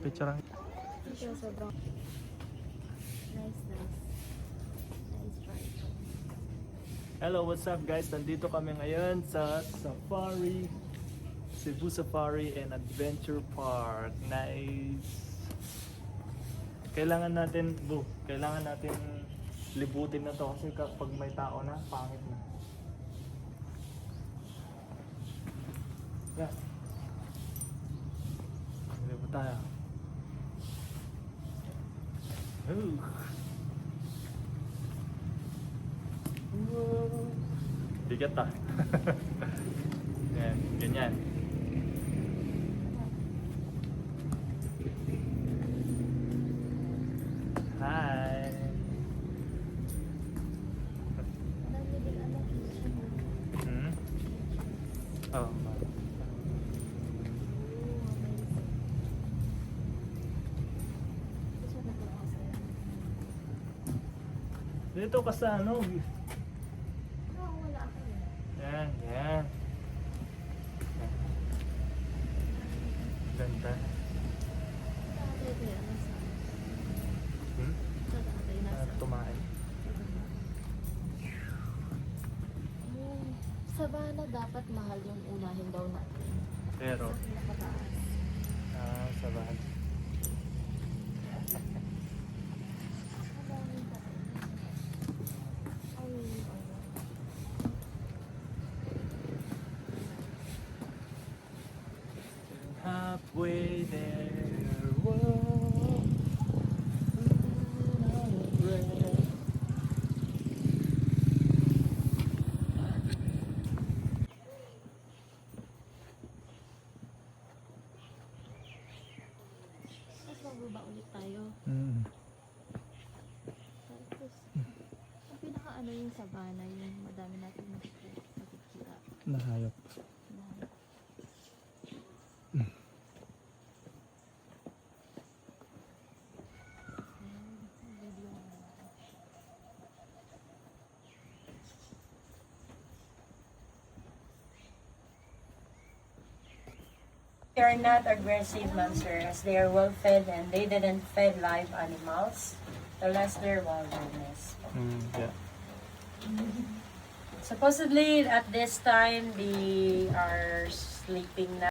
Picture ang... Ito sobrang nice. Nice ride. Hello, what's up guys? Nandito kami ngayon sa Safari, Cebu Safari and Adventure Park. Nice. Kailangan natin libutin na to kasi kapag may tao na, pangit na. Yeah. Libot tayo. Ooh. Whoa. Bigat ah. Yan, ganyan. Hi. Hmm? Oh. Dito ka sa ano? Wala ako yun. Yan, yan. Ganda. Hmm? Tumain. Sabana dapat mahal yung unahin daw natin. Pero, Sa pinakataas. sabahan. Sabana tayo. Halfway there, whoa. Out of breath. Tapos magbaba ulit tayo. Tapos, ang pinaka yung sabana, yung madami natin makikita. Nahayop. They are not aggressive monsters as they are well fed and they didn't feed live animals unless they're wilderness. Yeah. Supposedly at this time they are sleeping now.